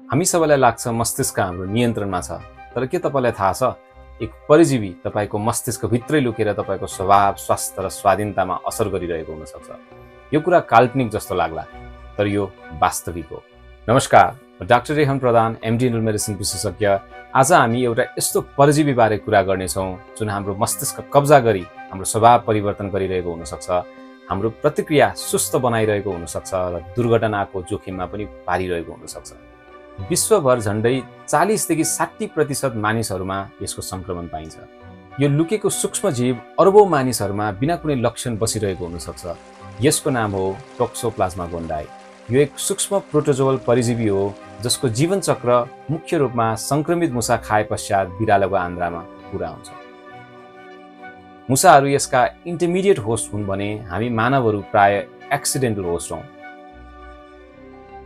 हामी सबैलाई लाग्छ मस्तिष्क हाम्रो नियन्त्रणमा छ, तर के तपाईलाई थाहा छ एक परजीवी तपाईको मस्तिष्क भित्रै लुकेर तपाईको स्वभाव, स्वास्थ्य र स्वाधीनतामा असर गरिरहेको हुन सक्छ। यो कुरा काल्पनिक जस्तो लाग्ला, तर यो वास्तविक हो। नमस्कार, म डाक्टर रेहन प्रधान, एमडी जनरल मेडिसिन विशेषज्ञ। आज हामी एउटा यस्तो परजीवी बारे कुरा गर्नेछौँ जुन हाम्रो मस्तिष्क कब्जा गरी हाम्रो स्वभाव परिवर्तन गरिरहेको हुन सक्छ, हाम्रो प्रतिक्रिया सुस्त बनाइरहेको हुन सक्छ र दुर्घटनाको जोखिममा पनि पारिरहेको हुन सक्छ। विश्वभर झन्डै 40 देखि 60% मानिसहरूमा यसको संक्रमण पाइन्छ। यो लुकेको सूक्ष्म जीव अरबौं मानिसहरूमा बिना कुनै लक्षण बसिरहेको हुन सक्छ। यसको नाम हो टोक्सोप्लाज्मा गोन्डाई। यो एक सूक्ष्म प्रोटोजोअल परजीवी हो जसको जीवन चक्र मुख्य रूपमा संक्रमित मुसा खाए पश्चात बिरालोको आन्द्रामा पूरा हुन्छ। मुसाहरू यसका इन्टरमिडिएट होस्ट हुन् भने हामी मानवहरू प्राय एक्सिडेन्टल होस्ट हौं।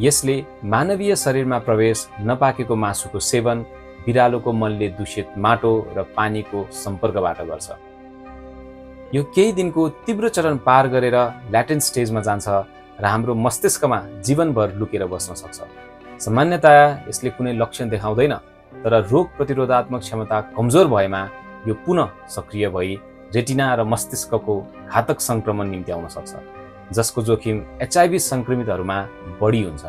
यसले मानवीय शरीरमा प्रवेश नपाकेको मासुको सेवन, बिरालोको मलले दूषित माटो र पानीको सम्पर्कबाट गर्छ। यो केही दिनको तीव्र चरण पार गरेर ल्याटेन्ट स्टेजमा जान्छ र हाम्रो मस्तिष्कमा जीवनभर लुकेर बस्न सक्छ। सामान्यतया यसले कुनै लक्षण देखाउँदैन, तर रोग प्रतिरोधात्मक क्षमता कमजोर भएमा यो पुनः सक्रिय भई रेटिना र मस्तिष्कको घातक संक्रमण निम्ति आउन सक्छ, जसको जोखिम HIV संक्रमितहरूमा बढी हुन्छ।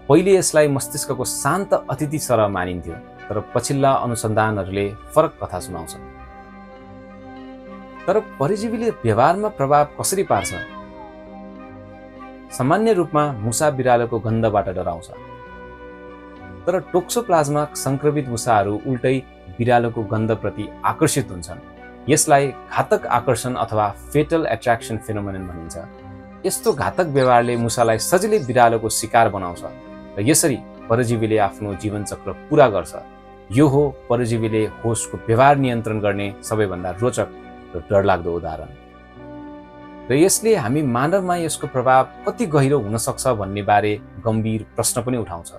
पहिले यसलाई मस्तिष्कको शान्त अतिथि सरह मानिन्थ्यो, तर पछिल्ला अनुसन्धानहरूले फरक कथा सुनाउँछन्। तर परजीवीले व्यवहारमा प्रभाव कसरी पार्छ? सामान्य रूपमा मुसा बिरालोको गन्धबाट डराउँछ, तर टोक्सोप्लाज्मा संक्रमित मुसाहरू उल्टै बिरालोको गन्धप्रति आकर्षित हुन्छन्। यसलाई घातक आकर्षण अथवा फेटल एट्र्याक्सन फेनोमेनन भनिन्छ। यस्तो घातक व्यवहारले मुसालाई सजिलै बिरालोको शिकार बनाउँछ र यसरी परजीवीले आफ्नो जीवनचक्र पूरा गर्छ। यो हो परजीवीले होस्टको व्यवहार नियन्त्रण गर्ने सबैभन्दा रोचक र डरलाग्दो उदाहरण। र यसले हामी मानवमा यसको प्रभाव कति गहिरो हुन सक्छ भन्ने बारे गम्भीर प्रश्न पनि उठाउँछ।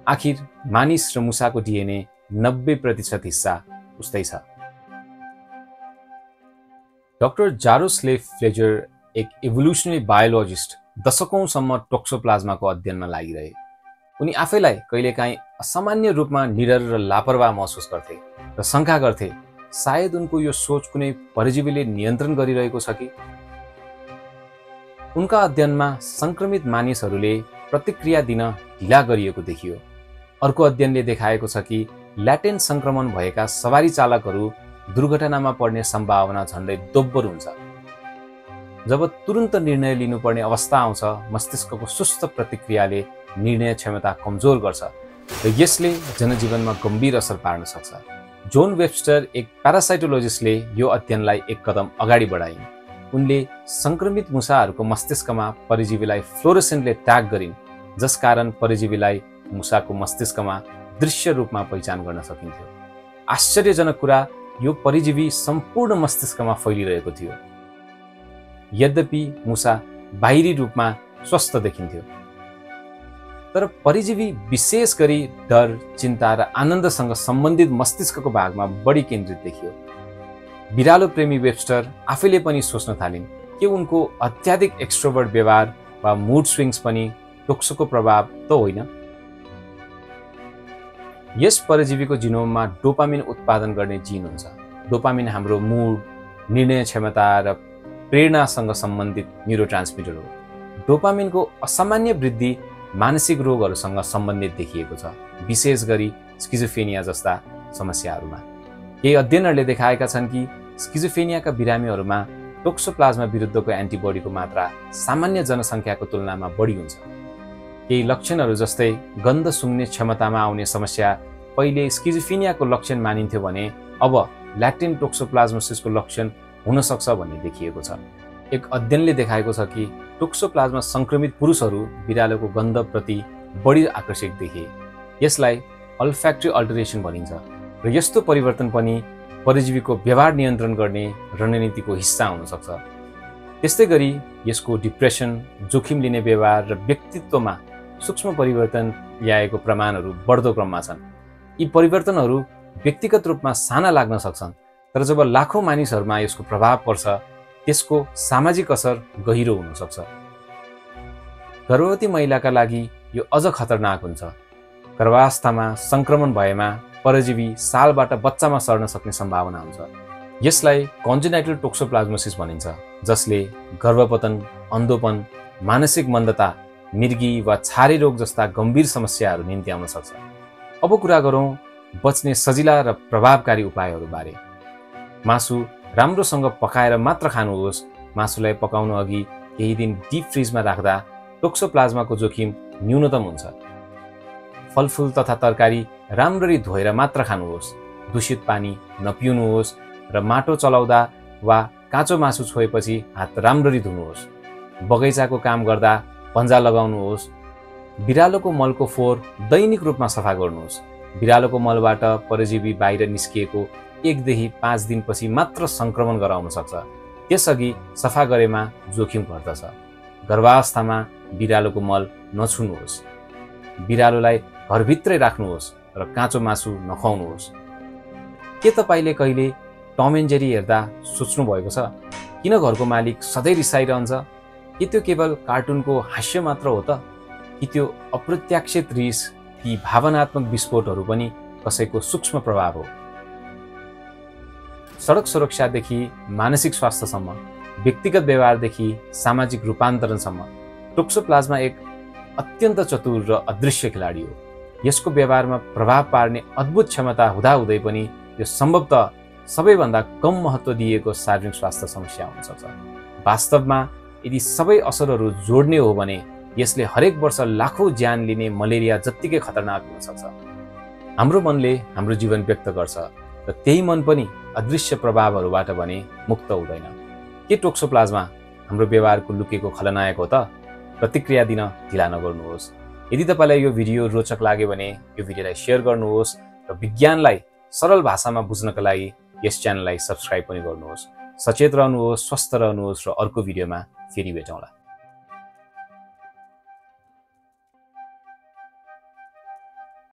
आखिर मानिस र मुसाको DNA 90% हिस्सा उस्तै छ। डाक्टर जारोस्लेव फ्लेजर, एक इभोल्युसनरी बायोलोजिस्ट, दशकौंसम्म टोक्सोप्लाज्माको अध्ययनमा लागिरहे। उनी आफैलाई कहिलेकाहीँ असामान्य रूपमा निडर र लापरवाह महसुस गर्थे र शङ्का गर्थे सायद उनको यो सोच कुनै परजीवीले नियन्त्रण गरिरहेको छ कि। उनका अध्ययनमा संक्रमित मानिसहरूले प्रतिक्रिया दिन ढिला गरिएको देखियो। अर्को अध्ययनले देखाएको छ कि ल्याटेन्ट संक्रमण भएका सवारी चालकहरू दुर्घटनामा पर्ने सम्भावना झन्डै दोब्बर हुन्छ। जब तुरुन्त निर्णय लिनुपर्ने अवस्था आउँछ, मस्तिष्कको सुस्त प्रतिक्रियाले निर्णय क्षमता कमजोर गर्छ र यसले जनजीवनमा गम्भीर असर पार्न सक्छ। जोन वेब्स्टर, एक प्यारासाइटोलोजिस्टले यो अध्ययनलाई एक कदम अगाडि बढाइन्। उनले संक्रमित मुसाहरूको मस्तिष्कमा परजीवीलाई फ्लोरोसेन्टले ट्याग गरिन्, जसकारण परजीवीलाई मुसाको मस्तिष्कमा दृश्य रूपमा पहिचान गर्न सकिन्थ्यो। आश्चर्यजनक कुरा, यो परजीवी सम्पूर्ण मस्तिष्कमा फैलिरहेको थियो। यद्यपि मुसा बाहिरी रूपमा स्वस्थ देखिन्थ्यो, तर परजीवी विशेष गरी डर, चिन्ता र आनन्दसँग सम्बन्धित मस्तिष्कको भागमा बढी केन्द्रित देखियो। बिरालो प्रेमी वेब्स्टर आफैले पनि सोच्न थालिन् के उनको अत्याधिक एक्स्ट्रोभर्ट व्यवहार वा मुड स्विङ्स पनि टोक्सोको प्रभाव त होइन। यस परजीवीको जिनोममा डोपामिन उत्पादन गर्ने जिन हुन्छ। डोपामिन हाम्रो मुड, निर्णय क्षमता र प्रेरणासँग सम्बन्धित न्युरोट्रान्समिटर हो। डोपामिनको असामान्य वृद्धि मानसिक रोगहरूसँग सम्बन्धित देखिएको छ, विशेष गरी स्किजोफ्रेनिया जस्ता समस्याहरूमा। केही अध्ययनहरूले देखाएका छन् कि स्किजोफ्रेनियाका बिरामीहरूमा टोक्सोप्लाज्मा विरुद्धको एन्टिबडीको मात्रा सामान्य जनसङ्ख्याको तुलनामा बढी हुन्छ। केही लक्षणहरू जस्तै गन्ध सुँघ्ने क्षमतामा आउने समस्या पहिले स्किजोफ्रेनियाको लक्षण मानिन्थ्यो भने अब ल्याटेन्ट टोक्सोप्लाज्मोसिसको लक्षण हुन सक्छ भन्ने देखिएको छ। एक अध्ययनले देखाएको छ कि टोक्सोप्लाज्मा संक्रमित पुरुषहरू बिरालोको गन्धप्रति बढी आकर्षित देखे। यसलाई अल्फ्याक्टरी अल्टरेसन भनिन्छ र यस्तो परिवर्तन पनि परजीवीको व्यवहार नियन्त्रण गर्ने रणनीतिको हिस्सा हुन सक्छ। त्यस्तै गरी यसको डिप्रेसन, जोखिम लिने व्यवहार र व्यक्तित्वमा सूक्ष्म परिवर्तन ल्याएको प्रमाणहरू बढ्दो क्रममा छन्। यी परिवर्तनहरू व्यक्तिगत रूपमा साना लाग्न सक्छन्, तर जब लाखौं मानिसहरूमा यसको प्रभाव पर्छ, त्यसको सामाजिक असर गहिरो हुन सक्छ। गर्भवती महिलाका लागि यो अझ खतरनाक हुन्छ। गर्भावस्थामा संक्रमण भएमा परजीवी सालबाट बच्चामा सर्न सक्ने सम्भावना हुन्छ। यसलाई कन्जेनाइटल टोक्सोप्लाज्मोसिस भनिन्छ, जसले गर्भपतन, अन्धोपन, मानसिक मन्दता, मृगी वा छारे रोग जस्ता गम्भीर समस्याहरू निम्ति आउन सक्छ। अब कुरा गरौँ बच्ने सजिला र प्रभावकारी उपायहरू बारे। मासु राम्रोसँग पकाएर मात्र खानुहोस्। मासुलाई पकाउनु अघि केही दिन डिप फ्रिजमा राख्दा टोक्सोप्लाज्माको जोखिम न्यूनतम हुन्छ। फलफुल तथा तरकारी राम्ररी धोएर मात्र खानुहोस्। दूषित पानी नपिउनुहोस् र माटो चलाउँदा वा काँचो मासु छोएपछि हात राम्ररी धुनुहोस्। बगैँचाको काम गर्दा पन्जा लगाउनुहोस्। बिरालोको मलको फोहोर दैनिक रूपमा सफा गर्नुहोस्। बिरालोको मलबाट परजीवी बाहिर निस्किएको 1 देखि 5 दिनपछि मात्र संक्रमण गराउन सक्छ। त्यसअघि सफा गरेमा जोखिम घट्दछ। गर्भावस्थामा बिरालोको मल नछुनुहोस्। बिरालोलाई घरभित्रै राख्नुहोस् र काँचो मासु नखुवाउनुहोस्। के तपाईले कहिले टम एन्ड जेरी हेर्दा सोच्नु भएको छ किन घरको मालिक सधैँ रिसाइरहन्छ? के त्यो केवल कार्टुनको हास्य मात्र हो त? कि त्यो अप्रत्याशित रिस, ती भावनात्मक विस्फोटहरू पनि कसैको सूक्ष्म प्रभाव हो? सडक सुरक्षादेखि मानसिक स्वास्थ्यसम्म, व्यक्तिगत व्यवहारदेखि सामाजिक रूपान्तरणसम्म टोक्सोप्लाज्मा एक अत्यन्त चतुर र अदृश्य खेलाडी हो। यसको व्यवहारमा प्रभाव पार्ने अद्भुत क्षमता हुँदाहुँदै पनि यो सम्भवतः सबैभन्दा कम महत्त्व दिएको सार्वजनिक स्वास्थ्य समस्या हुन सक्छ। वास्तवमा यदि सबै असरहरू जोड्ने हो भने यसले हरेक वर्ष लाखौं ज्यान लिने मलेरिया जत्तिकै खतरनाक हुन सक्छ। हाम्रो मनले हाम्रो जीवन व्यक्त गर्छ र त्यही मन पनि अदृश्य प्रभावहरूबाट भने मुक्त हुँदैन। के टोक्सोप्लाज्मा हाम्रो व्यवहारको लुकेको खलनायक हो त? प्रतिक्रिया दिन ढिला नगर्नुहोस्। यदि तपाईलाई यो भिडियो रोचक लाग्यो भने यो भिडियोलाई शेयर गर्नुहोस् र विज्ञानलाई सरल भाषामा बुझ्नका लागि यस च्यानललाई सब्स्क्राइब पनि गर्नुहोस्। सचेत रहनुहोस्, स्वस्थ रहनुहोस् र अर्को भिडियोमा फेरि भेटौँला।